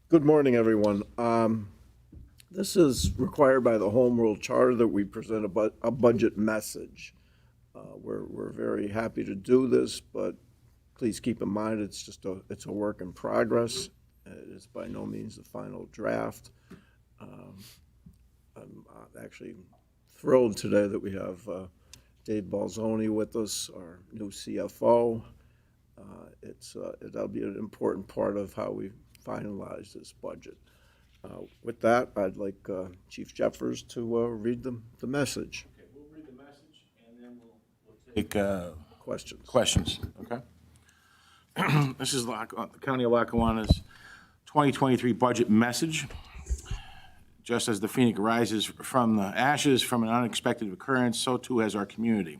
Good morning, everyone. This is required by the Home Rule Charter that we present a budget message. We're very happy to do this, but please keep in mind it's a work in progress. It is by no means the final draft. I'm actually thrilled today that we have Dave Balzoni with us, our new CFO. That'll be an important part of how we finalize this budget. With that, I'd like Chief Jeffers to read the message. Okay, we'll read the message and then we'll take Questions. Okay. This is the County of Lackawanna's 2023 budget message. Just as the phoenix rises from the ashes from an unexpected occurrence, so too has our community.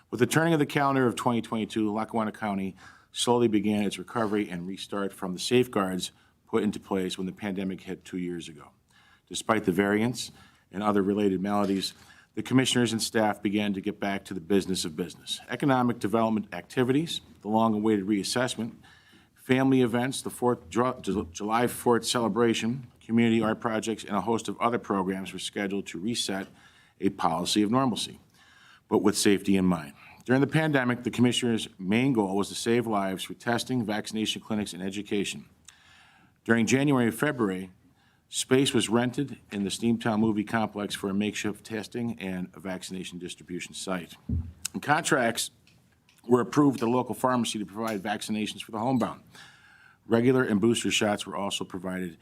With the turning of the calendar of 2022, Lackawanna County slowly began its recovery and restart from the safeguards put into place when the pandemic hit 2 years ago. Despite the variants and other related maladies, the commissioners and staff began to get back to the business of business. Economic development activities, the long-awaited reassessment, family events, the July 4th celebration, community art projects, and a host of other programs were scheduled to reset a policy of normalcy, but with safety in mind. During the pandemic, the commissioner's main goal was to save lives through testing, vaccination clinics, and education. During January and February, space was rented in the Steamtown Movie Complex for a makeshift testing and a vaccination distribution site. And contracts were approved at the local pharmacy to provide vaccinations for the homebound. Regular and booster shots were also provided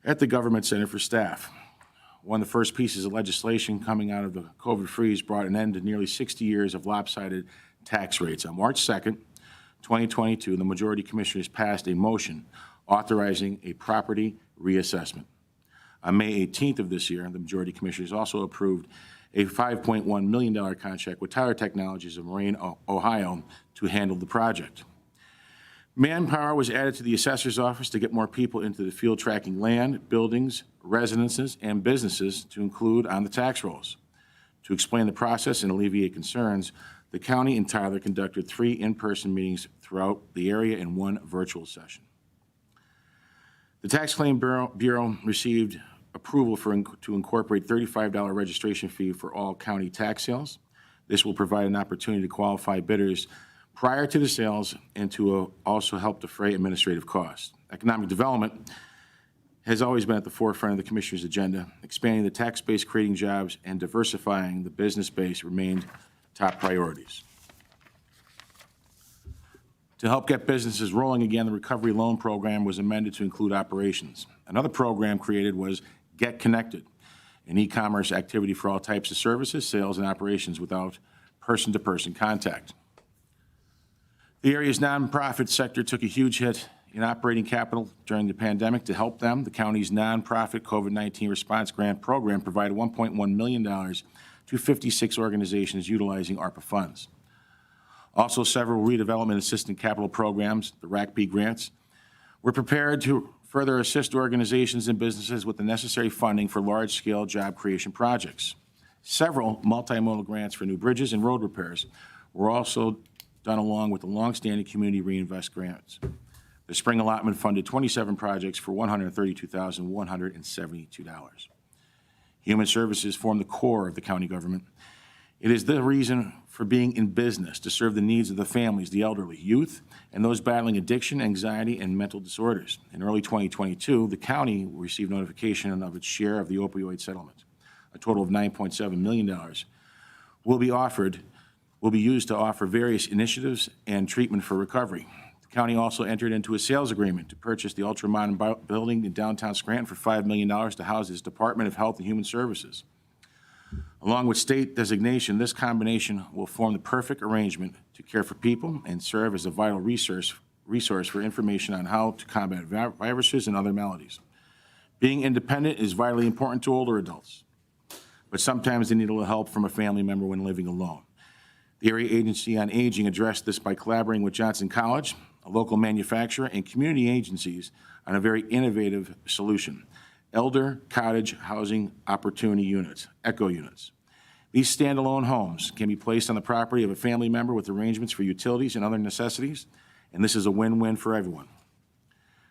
at the Government Center for staff. One of the first pieces of legislation coming out of the COVID freeze brought an end to nearly 60 years of lopsided tax rates. On March 2nd, 2022, the majority commissioners passed a motion authorizing a property reassessment. On May 18th of this year, the majority commissioners also approved a $5.1 million contract with Tyler Technologies of Moraine, Ohio, to handle the project. Manpower was added to the assessor's office to get more people into the field tracking land, buildings, residences, and businesses to include on the tax rolls. To explain the process and alleviate concerns, the county and Tyler conducted 3 in-person meetings throughout the area and 1 virtual session. The Tax Claim Bureau received approval to incorporate $35 registration fee for all county tax sales. This will provide an opportunity to qualify bidders prior to the sales and to also help defray administrative costs. Economic development has always been at the forefront of the Commissioner's agenda. Expanding the tax base, creating jobs, and diversifying the business base remained top priorities. To help get businesses rolling again, the Recovery Loan Program was amended to include operations. Another program created was Get Connected, an e-commerce activity for all types of services, sales, and operations without person-to-person contact. The area's nonprofit sector took a huge hit in operating capital during the pandemic. To help them, the county's nonprofit COVID-19 response grant program provided $1.1 million to 56 organizations utilizing ARPA funds. Also, several redevelopment assistant capital programs, the RACP grants, were prepared to further assist organizations and businesses with the necessary funding for large-scale job creation projects. Several multimodal grants for new bridges and road repairs were also done along with the longstanding Community Reinvest grants. The spring allotment funded 27 projects for $132,172. Human Services form the core of the county government. It is the reason for being in business, to serve the needs of the families, the elderly, youth, and those battling addiction, anxiety, and mental disorders. In early 2022, the county received notification of its share of the opioid settlement. A total of $9.7 million will be used to offer various initiatives and treatment for recovery. The county also entered into a sales agreement to purchase the ultra-modern building in downtown Scranton for $5 million to house its Department of Health and Human Services. Along with state designation, this combination will form the perfect arrangement to care for people and serve as a vital resource for information on how to combat viruses and other maladies. Being independent is vitally important to older adults, but sometimes they need a little help from a family member when living alone. The Area Agency on Aging addressed this by collaborating with Johnson College, a local manufacturer, and community agencies on a very innovative solution: Elder Cottage Housing Opportunity Units, ECHO units. These standalone homes can be placed on the property of a family member with arrangements for utilities and other necessities and this is a win-win for everyone.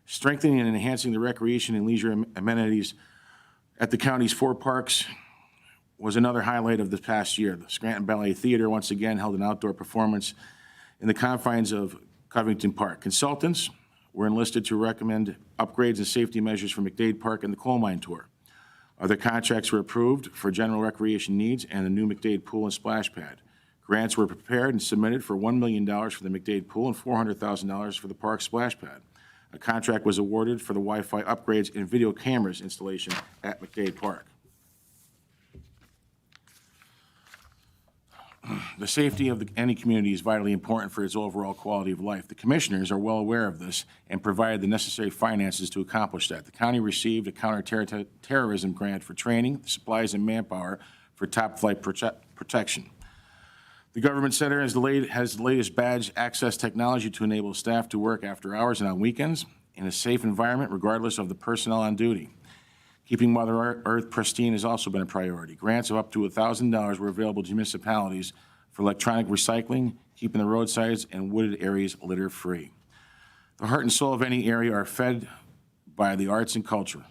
Strengthening and enhancing the recreation and leisure amenities at the county's 4 parks was another highlight of this past year. The Scranton Ballet Theater once again held an outdoor performance in the confines of Covington Park. Consultants were enlisted to recommend upgrades and safety measures for McDade Park and the coal mine tour. Other contracts were approved for general recreation needs and the new McDade Pool and Splash Pad. Grants were prepared and submitted for $1 million for the McDade Pool and $400,000 for the park splash pad. A contract was awarded for the Wi-Fi upgrades and video cameras installation at McDade Park. The safety of any community is vitally important for its overall quality of life. The commissioners are well aware of this and provided the necessary finances to accomplish that. The county received a counterterrorism grant for training, supplies, and manpower for top flight protection. The Government Center has the latest badge access technology to enable staff to work after hours and on weekends in a safe environment regardless of the personnel on duty. Keeping Mother Earth pristine has also been a priority. Grants of up to $1,000 were available to municipalities for electronic recycling, keeping the roadsides and wooded areas litter-free. The heart and soul of any area are fed by the arts and culture,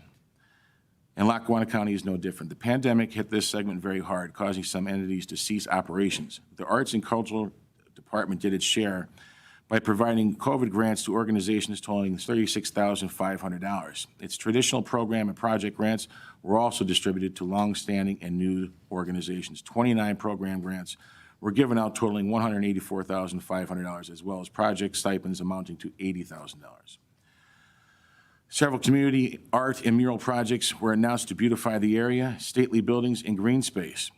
and Lackawanna County is no different. The pandemic hit this segment very hard, causing some entities to cease operations. The Arts and Cultural Department did its share by providing COVID grants to organizations totaling $36,500. Its traditional program and project grants were also distributed to longstanding and new organizations. 29 program grants were given out totaling $184,500, as well as project stipends amounting to $80,000. Several community art and mural projects were announced to beautify the area, stately buildings, and green space.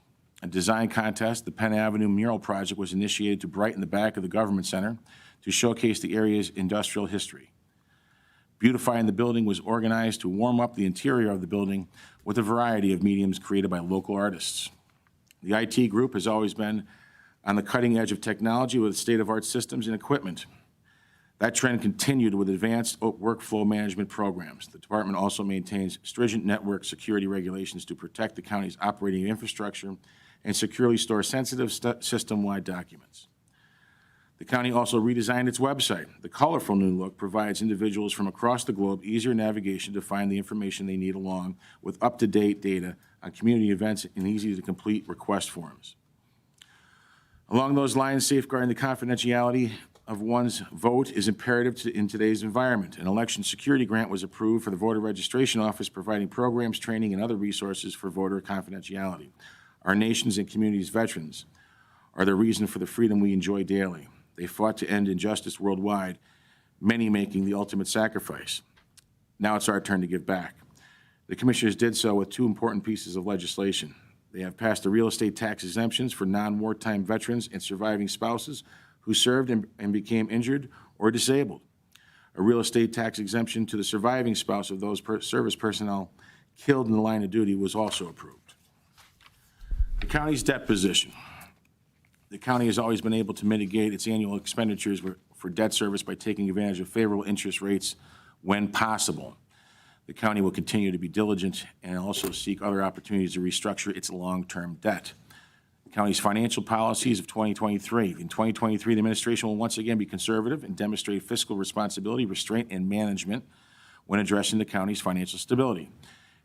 A design contest, the Penn Avenue Mural Project, was initiated to brighten the back of the Government Center to showcase the area's industrial history. Beautifying the building was organized to warm up the interior of the building with a variety of mediums created by local artists. The IT group has always been on the cutting edge of technology with state-of-the-art systems and equipment. That trend continued with advanced workflow management programs. The department also maintains stringent network security regulations to protect the county's operating infrastructure and securely store sensitive system-wide documents. The county also redesigned its website. The colorful new look provides individuals from across the globe easier navigation to find the information they need, along with up-to-date data on community events and easy-to-complete request forms. Along those lines, safeguarding the confidentiality of one's vote is imperative in today's environment. An election security grant was approved for the voter registration office, providing programs, training, and other resources for voter confidentiality. Our nation's and community's veterans are the reason for the freedom we enjoy daily. They fought to end injustice worldwide, many making the ultimate sacrifice. Now it's our turn to give back. The commissioners did so with 2 important pieces of legislation. They have passed the real estate tax exemptions for non-wartime veterans and surviving spouses who served and became injured or disabled. A real estate tax exemption to the surviving spouse of those service personnel killed in the line of duty was also approved. The county's debt position. The county has always been able to mitigate its annual expenditures for debt service by taking advantage of favorable interest rates when possible. The county will continue to be diligent and also seek other opportunities to restructure its long-term debt. The county's financial policies of 2023. In 2023, the administration will once again be conservative and demonstrate fiscal responsibility, restraint, and management when addressing the county's financial stability.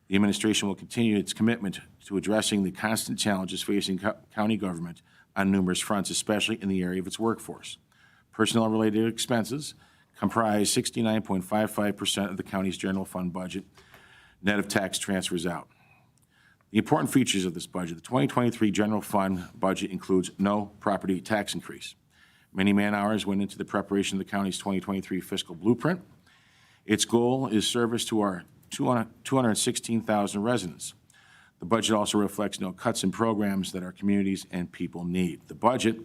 The administration will continue its commitment to addressing the constant challenges facing county government on numerous fronts, especially in the area of its workforce. Personnel-related expenses comprise 69.55% of the county's general fund budget, net of tax transfers out. The important features of this budget: the 2023 general fund budget includes no property tax increase. Many man-hours went into the preparation of the county's 2023 fiscal blueprint. Its goal is service to our 216,000 residents. The budget also reflects no cuts in programs that our communities and people need. The budget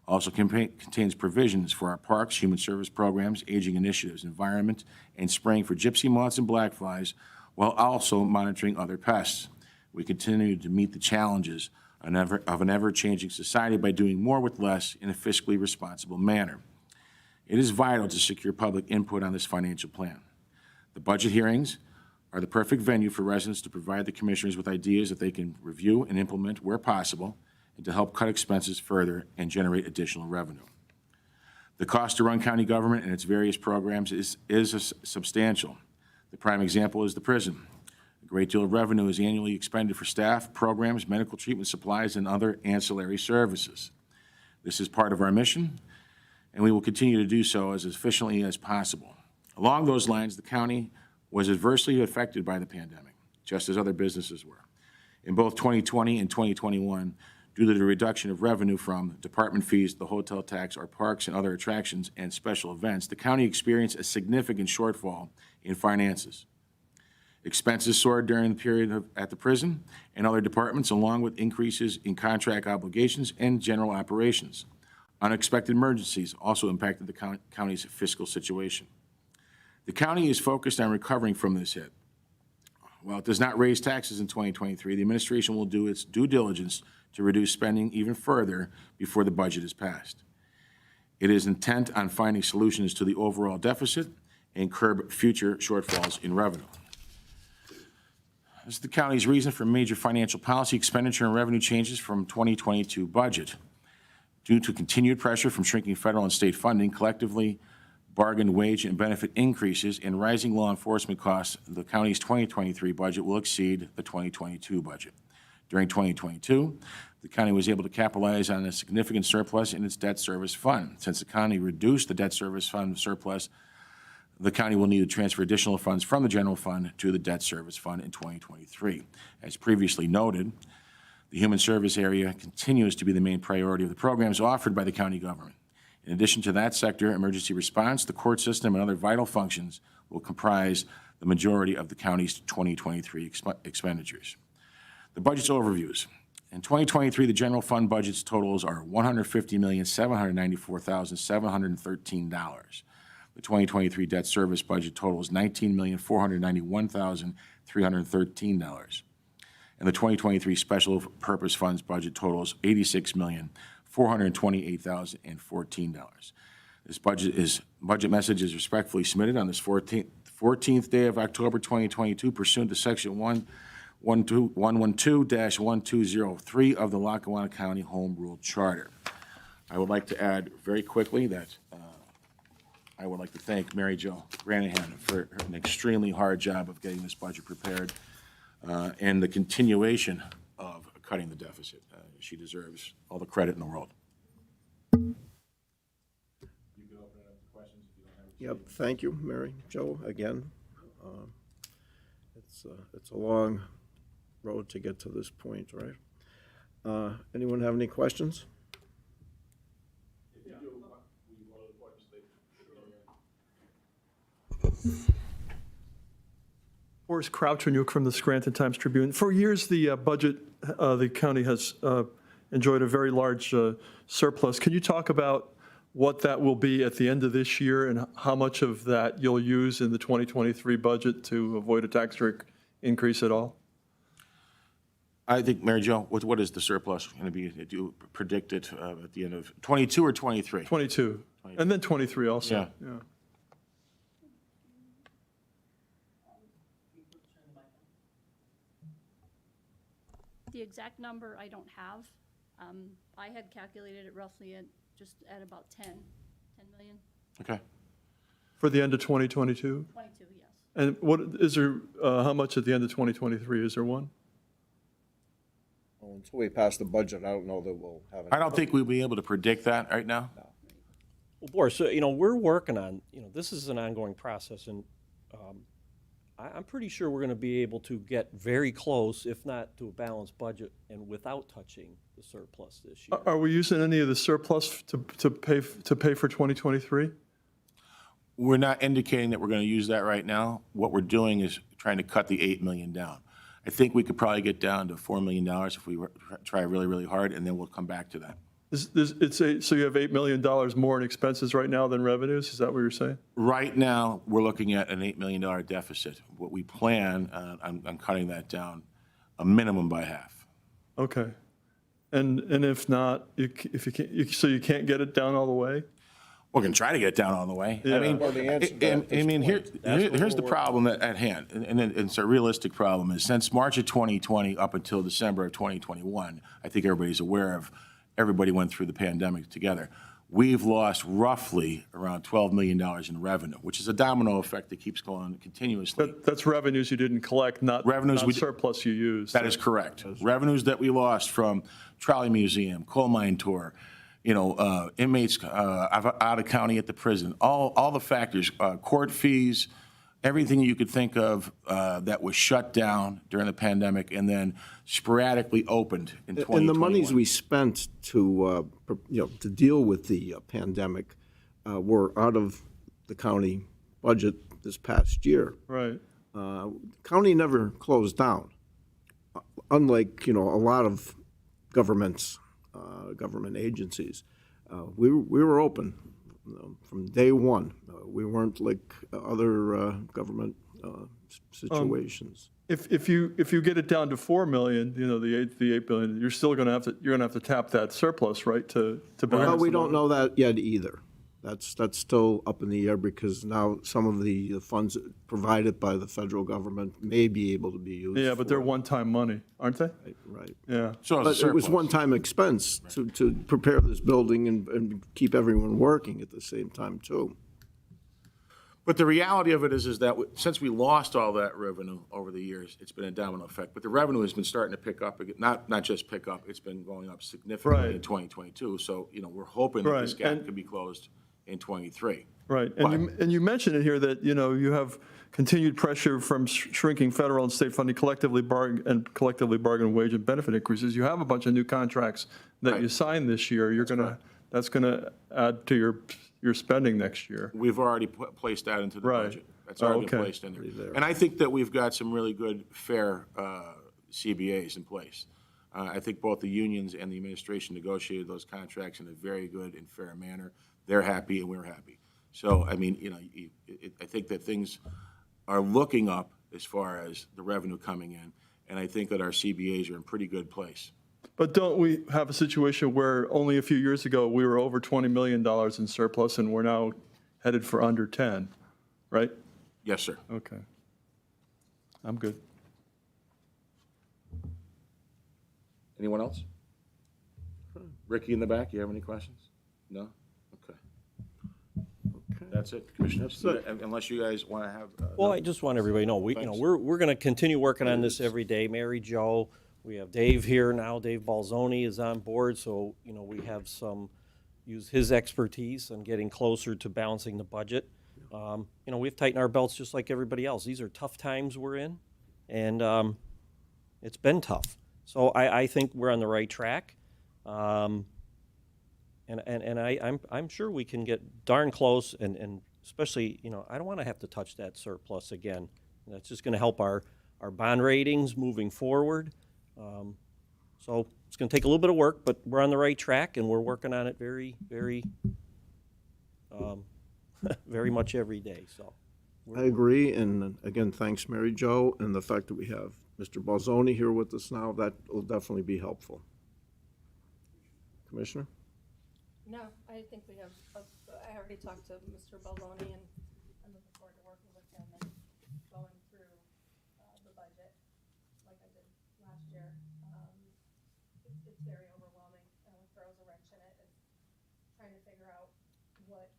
also contains provisions for our parks, human service programs, aging initiatives, environment, and spraying for gypsy moths and black flies, while also monitoring other pests. We continue to meet the challenges of an ever-changing society by doing more with less in a fiscally responsible manner. It is vital to secure public input on this financial plan. The budget hearings are the perfect venue for residents to provide the commissioners with ideas that they can review and implement where possible, and to help cut expenses further and generate additional revenue. The cost to run county government and its various programs is substantial. The prime example is the prison. A great deal of revenue is annually expended for staff, programs, medical treatment supplies, and other ancillary services. This is part of our mission, and we will continue to do so as efficiently as possible. Along those lines, the county was adversely affected by the pandemic, just as other businesses were. In both 2020 and 2021, due to the reduction of revenue from department fees, the hotel tax, our parks and other attractions and special events, the county experienced a significant shortfall in finances. Expenses soared during the period at the prison and other departments, along with increases in contract obligations and general operations. Unexpected emergencies also impacted the county's fiscal situation. The county is focused on recovering from this hit. While it does not raise taxes in 2023, the administration will do its due diligence to reduce spending even further before the budget is passed. It is intent on finding solutions to the overall deficit and curb future shortfalls in revenue. This is the county's reason for major financial policy expenditure and revenue changes from 2022 budget. Due to continued pressure from shrinking federal and state funding, collectively bargained wage and benefit increases, and rising law enforcement costs, the county's 2023 budget will exceed the 2022 budget. During 2022, the county was able to capitalize on a significant surplus in its debt service fund. Since the county reduced the debt service fund surplus, the county will need to transfer additional funds from the general fund to the debt service fund in 2023. As previously noted, the human service area continues to be the main priority of the programs offered by the county government. In addition to that sector, emergency response, the court system, and other vital functions will comprise the majority of the county's 2023 expenditures. The budget's overviews. In 2023, the general fund budget's totals are $150,794,713. The 2023 debt service budget totals $19,491,313. And the 2023 special purpose funds budget totals $86,428,014. This budget message is respectfully submitted on this 14th day of October 2022 pursuant to Section 112-1203 of the Lackawanna County Home Rule Charter. I would like to add very quickly that I would like to thank Mary Jo Granahan for an extremely hard job of getting this budget prepared and the continuation of cutting the deficit. She deserves all the credit in the world. You can open it up to questions if you don't have it. Yep, thank you, Mary Jo, again. It's a long road to get to this point, right? Anyone have any questions? Horace Crouchanyuk from the Scranton Times-Tribune. For years, the budget, the county has enjoyed a very large surplus. Can you talk about what that will be at the end of this year and how much of that you'll use in the 2023 budget to avoid a tax rate increase at all? I think, Mary Jo, what is the surplus going to be? Do you predict it at the end of 22 or 23? 22. And then 23 also. Yeah. The exact number I don't have. I had calculated it roughly at about 10 million. Okay. For the end of 2022? 22, yes. And what is there, how much at the end of 2023? Is there one? Well, until we pass the budget, I don't know that we'll have I don't think we'll be able to predict that right now. Well, Boris, so, we're working on, this is an ongoing process, and I'm pretty sure we're going to be able to get very close, if not to a balanced budget, and without touching the surplus this year. Are we using any of the surplus to pay for 2023? We're not indicating that we're going to use that right now. What we're doing is trying to cut the $8 million down. I think we could probably get down to $4 million if we try really, really hard, and then we'll come back to that. So you have $8 million more in expenses right now than revenues? Is that what you're saying? Right now, we're looking at an $8 million deficit. What we plan on cutting that down a minimum by half. Okay. And if not, so you can't get it down all the way? We're going to try to get it down all the way. Yeah. I mean, Well, the answer to that at this here's the problem at hand, and it's a realistic problem, is since March of 2020 up until December of 2021, I think everybody's aware of, everybody went through the pandemic together. we've lost roughly around $12 million in revenue, which is a domino effect that keeps going continuously. That's revenues you didn't collect, not Revenues we- surplus you used. That is correct. Revenues that we lost from Trolley Museum, Coal Mine Tour, inmates out of county at the prison, all the factors, court fees, everything you could think of that was shut down during the pandemic and then sporadically opened in 2021. And the monies we spent to, to deal with the pandemic were out of the county budget this past year. Right. County never closed down, unlike, a lot of governments, government agencies. We were open from day one. We weren't like other government situations. If you get it down to 4 million, the 8 billion, you're still going to have to tap that surplus, right, to balance. Well, we the don't budget? know that yet either. That's still up in the air because now some of the funds provided by the federal government may be able to be used. Yeah, but they're for- one-time money, aren't they? Right. Yeah. So But it's a it was surplus. one-time expense to prepare this building and keep everyone working at the same time, too. But the reality of it is that since we lost all that revenue over the years, it's been a domino effect. But the revenue has been starting to pick up, again. Not just pick up, it's been going up significantly Right. in 2022. So, we're hoping that this Right, gap and- can be closed in '23. Right, and you mentioned it here that, you have continued pressure from shrinking federal and state funding, collectively bargained wage and benefit increases. You have a bunch of new contracts that you Right. signed this year. That's gonna add to your spending next year. We've already placed that into the Right. budget. That's already been Okay. placed in there. And I think that we've got some really good, fair CBAs in place. I think both the unions and the administration negotiated those contracts in a very good and fair manner. They're happy and we're happy. So, I think that things are looking up as far as the revenue coming in, and I think that our CBAs are in pretty good place. But don't we have a situation where only a few years ago, we were over $20 million in surplus, and we're now headed for under 10, right? Yes, sir. Okay. I'm good. Anyone else? Ricky in the back, you have any questions? No? Okay. That's it, Commissioners. Unless you guys want to have. Well, I just want everybody to know, Thanks. we're going to continue working on this every day. Mary Jo, we have Dave here now. Dave Balzoni is on board, so, we have use his expertise on getting closer to balancing the budget. We've tightened our belts just like everybody else. These are tough times we're in, and it's been tough. So I think we're on the right track. And I'm sure we can get darn close, and especially, I don't want to have to touch that surplus again. That's just going to help our bond ratings moving forward. So it's going to take a little bit of work, but we're on the right track, and we're working on it very, very, very much every day, so. I agree, and again, thanks, Mary Jo, and the fact that we have Mr. Balzoni here with us now, that will definitely be helpful. Commissioner? No, I think we have, I already talked to Mr. Baloney, and I'm looking forward to working with him and going through the budget like I did last year. It's very overwhelming, and what throws a wrench in it is trying to figure out what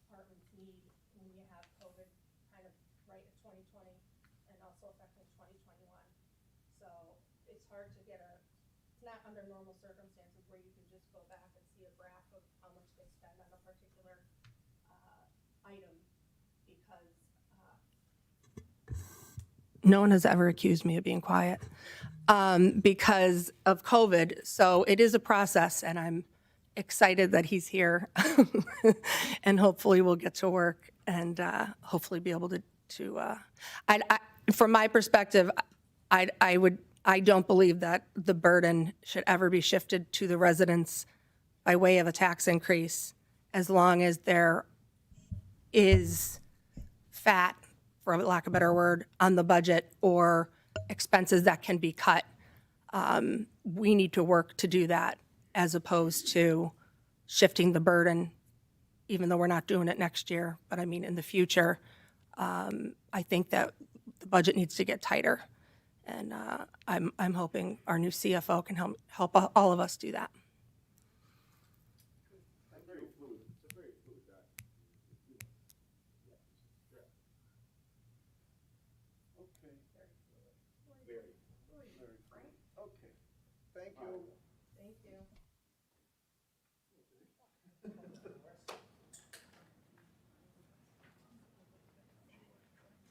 departments need when you have COVID kind of right at 2020 and also affecting 2021. So it's hard to get it's not under normal circumstances where you can just go back and see a graph of how much they spend on a particular item, because no one has ever accused me of being quiet because of COVID. So it is a process, and I'm excited that he's here, and hopefully we'll get to work and hopefully be able to. From my perspective, I don't believe that the burden should ever be shifted to the residents by way of a tax increase, as long as there is fat, for lack of a better word, on the budget or expenses that can be cut. We need to work to do that, as opposed to shifting the burden, even though we're not doing it next year. But I mean, in the future, I think that the budget needs to get tighter. And I'm hoping our new CFO can help all of us do that. Very. Okay, thank you. Thank you.